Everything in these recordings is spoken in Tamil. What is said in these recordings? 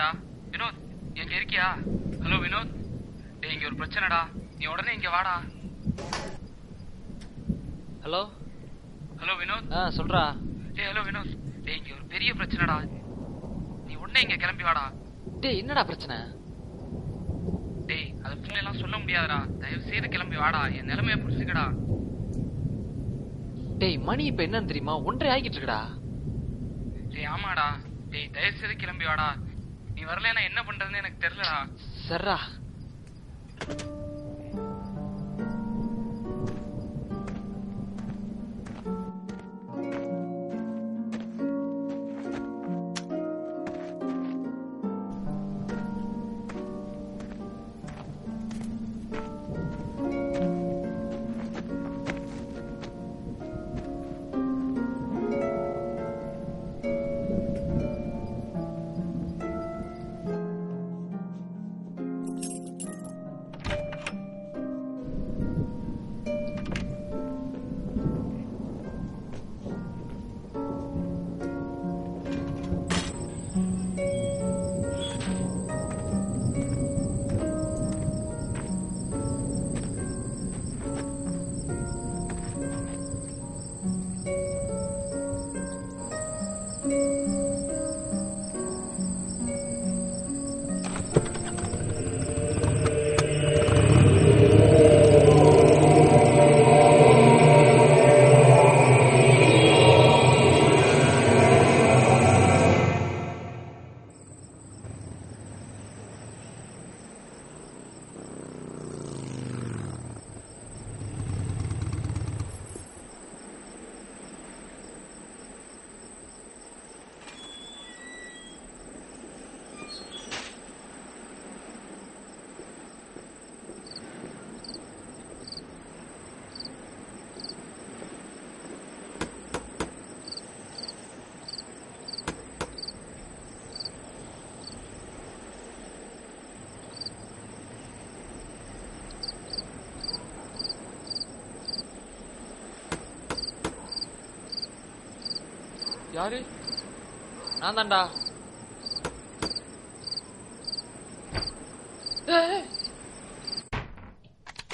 வினோத்டா. வினோத், எங்க இருக்கியா? ஹலோ வினோத். டேய், இங்க ஒரு பிரச்சனைடா. நீ உடனே இங்க வாடா. Hello hello Vinod. சொல்றா. டேய் ஹலோ வினோத். டேய், இங்க ஒரு பெரிய பிரச்சனைடா. நீ உடனே இங்க கிளம்பி வாடா. டேய், என்னடா பிரச்சனை? டேய், அது ஃபோன்ல எல்லாம் சொல்ல முடியாதுடா. தயவு செய்து கிளம்பி வாடா. என் நிலைமைய புரிஞ்சுக்கடா. டேய், மணி இப்ப என்னன்னு தெரியுமா? 1:30 ஆகிட்டு இருக்குடா. டேய் ஆமாடா. டேய், தயவு செய்து கிளம்பி வாடா. நீ வரலன்னா என்ன பண்றதுன்னு எனக்கு தெரியலடா. சர்ரா. யாரு? நான் தான்டா.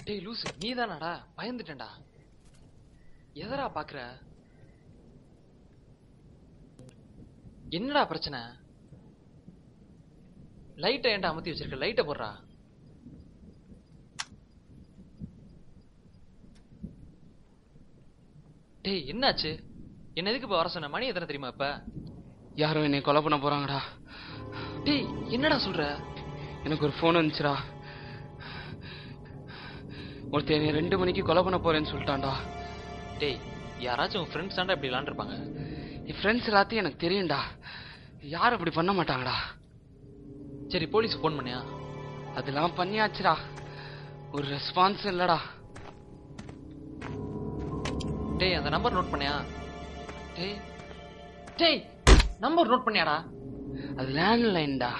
டேய் லூசு, நீ தானாடா? பயந்துட்டேன்டா. எதரா பாக்குற? என்னடா பிரச்சனை? லைட்டை ஏன்டா அமர்த்தி வச்சிருக்க? லைட்டை போடுறா. டேய், என்னாச்சு? என்ன எதுக்கு இப்ப வர சொன்ன? மணி எத்தனை தெரியுமா இப்ப? யாரோ என்னை கொலை பண்ண போறாங்கடா. டேய், என்னடா சொல்ற? எனக்கு ஒரு போன் வந்துச்சுடா. ஒருத்தன் 2 மணிக்கு கொலை பண்ண போறேன்னு சொல்லிட்டான்டா. டேய், யாராச்சும் உன் ஃப்ரெண்ட்ஸ் தாண்டா இப்படி விளாண்டுருப்பாங்க. என் ஃப்ரெண்ட்ஸ் எல்லாத்தையும் எனக்கு தெரியும்டா. யாரும் அப்படி பண்ண மாட்டாங்கடா. சரி, போலீஸ் போன் பண்ணியா? அதெல்லாம் பண்ணியாச்சுடா. ஒரு ரெஸ்பான்ஸ் இல்லடா. டேய், அந்த நம்பர் நோட் பண்ணியா? டேய் டேய், நம்பர் நோட் பண்ணியாடா? அது லேண்ட்லைன்டா.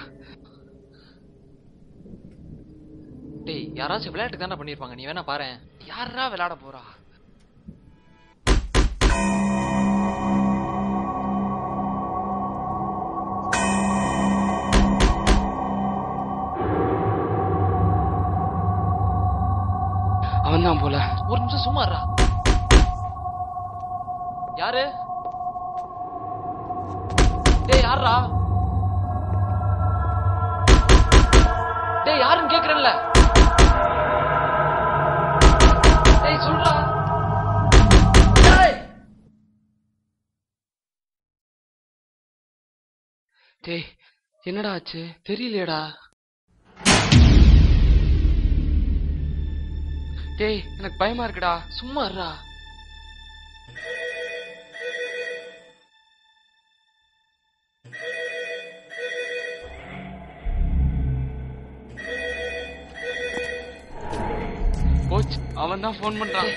டேய், யாராச்சும் விளையாட்டுக்கு தானே பண்ணிருப்பாங்க. நீ வேணா பாரு. யாரா விளையாட போறா? அவன் தான் போல. ஒரு நிமிஷம் சும்மா இருடா. யாரு? டேய், யாரா? டேய், யாருன்னு கேக்குறேன்ல. டேய், சொல்றா. டேய் டேய், என்னடா ஆச்சு? தெரியலையடா. டேய், எனக்கு பயமா இருக்குடா. சும்மா இருடா. கோச், அவன் தான் போன் பண்றான்.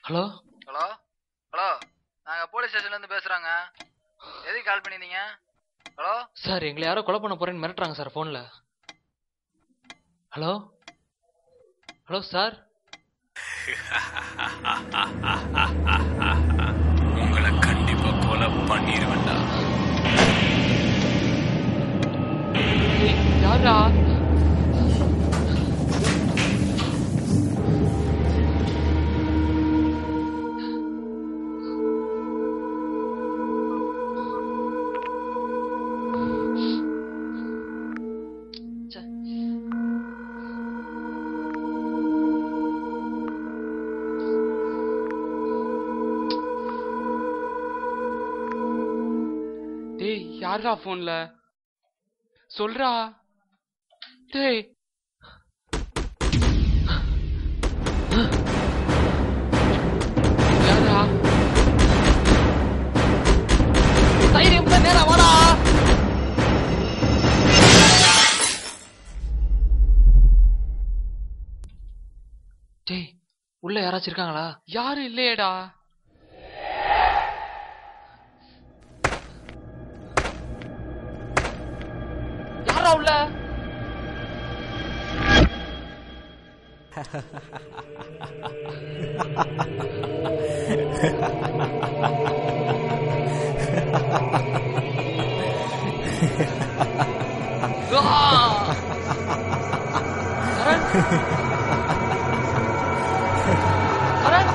ஹலோ சொல்லுங்க. எதுக்கு கால் பண்ணிருந்தீங்க? ஹலோ சார், எங்களை யாரோ கொலை பண்ண போறேன்னு மிரட்டுறாங்க சார் போன்ல. Hello hello sir. உங்களை கண்டிப்பா கொலை பண்ணிருவேண்டா. யாரா? டேய், யாரா போன்ல? சொல்றா. டேய் யாரா? தைரியம் தான், நேரா வாடா. டேய், உள்ள யாராச்சும் இருக்காங்களா? யாரும் இல்லையேடா. யாரா உள்ள? கரண், கரண்.